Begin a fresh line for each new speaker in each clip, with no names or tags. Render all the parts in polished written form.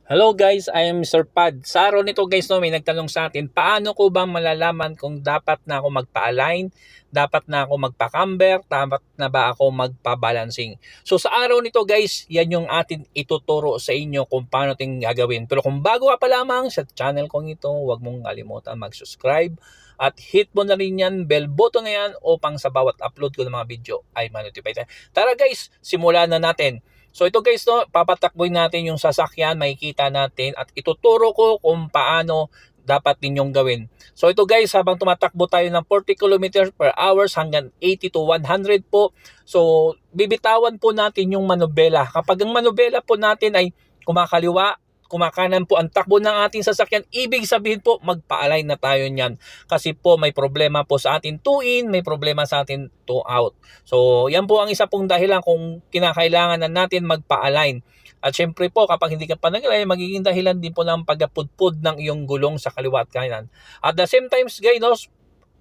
Hello guys, I am Mr. Pad. Sa araw nito guys, may nagtanong sa atin, paano ko ba malalaman kung dapat na ako magpa-align, dapat na ako magpa-camber, dapat na ba ako magpa-balancing. So sa araw nito guys, yan yung atin ituturo sa inyo kung paano ting gagawin. Pero kung bago ka pa lamang sa channel kong ito, huwag mong kalimutan mag-subscribe at hit mo na rin yan, bell button na yan upang sa bawat upload ko ng mga video ay ma-notify tayo. Tara guys, simulan na natin. So ito guys, papatakboy natin yung sasakyan, makikita natin at ituturo ko kung paano dapat ninyong gawin. So ito guys, habang tumatakbo tayo ng 40 km per hours hanggang 80 to 100 po. So bibitawan po natin yung manubela. Kapag ang manubela po natin ay kumakaliwa, kumakanan po ang takbo ng ating sasakyan, ibig sabihin po magpa-align na tayo niyan. Kasi po may problema po sa atin 2 in, may problema sa atin 2 out. So yan po ang isa pong dahilan kung kinakailangan na natin magpa-align. At syempre po kapag hindi ka pa nag-align, magiging dahilan din po ng pagpudpud ng iyong gulong sa kaliwa at kanan. At the same times guys,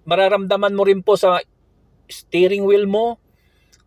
mararamdaman mo rin po sa steering wheel mo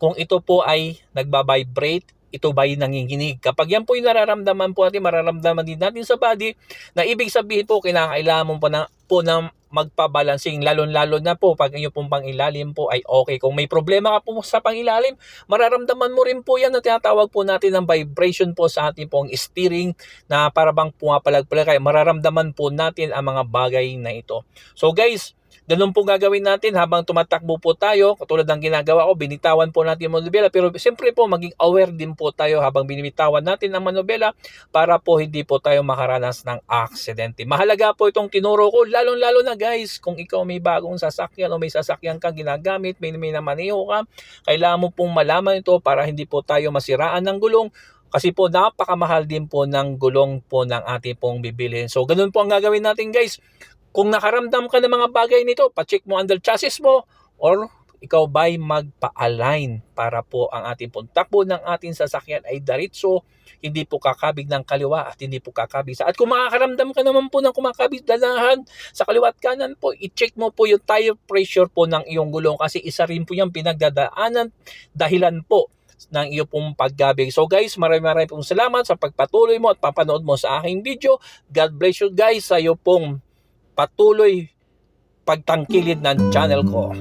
kung ito po ay nagba-vibrate, ito ba yung nanginginig. Kapag yan po yung nararamdaman po natin, mararamdaman din natin sa body na ibig sabihin po, kinakailangan mo po na magpabalancing, lalo na po pag inyo pong pangilalim po ay okay. Kung may problema ka po sa pangilalim, mararamdaman mo rin po yan na tinatawag po natin ng vibration po sa ating pong steering na parabang pumapalag-palag. Kaya mararamdaman po natin ang mga bagay na ito. So guys, ganun po gagawin natin habang tumatakbo po tayo. Katulad ng ginagawa ko, binitawan po natin yung manubela. Pero siyempre po, maging aware din po tayo habang binitawan natin ang manubela para po hindi po tayo makaranas ng aksidente. Mahalaga po itong tinuro ko, lalo na guys, kung ikaw may bagong sasakyan o may sasakyan kang ginagamit, may namaneho ka, kailangan mo pong malaman ito para hindi po tayo masiraan ng gulong. Kasi po napakamahal din po ng gulong po ng ating pong bibilhin. So ganun po ang gagawin natin guys. Kung nakaramdam ka ng mga bagay nito, pa-check mo under chassis mo or ikaw ba'y magpa-align para po ang ating pong takbo ng ating sasakyan ay diretso, hindi po kakabig ng kaliwa at hindi po kakabig sa. At kung makakaramdam ka naman po ng kumakabig dalahan sa kaliwa at kanan po, i-check mo po yung tire pressure po ng iyong gulong kasi isa rin po yung pinagdadaanan dahilan po ng iyong pong paggabig. So guys, maraming pong salamat sa pagpatuloy mo at papanood mo sa aking video. God bless you guys sa iyo pong patuloy pagtangkilid ng channel ko.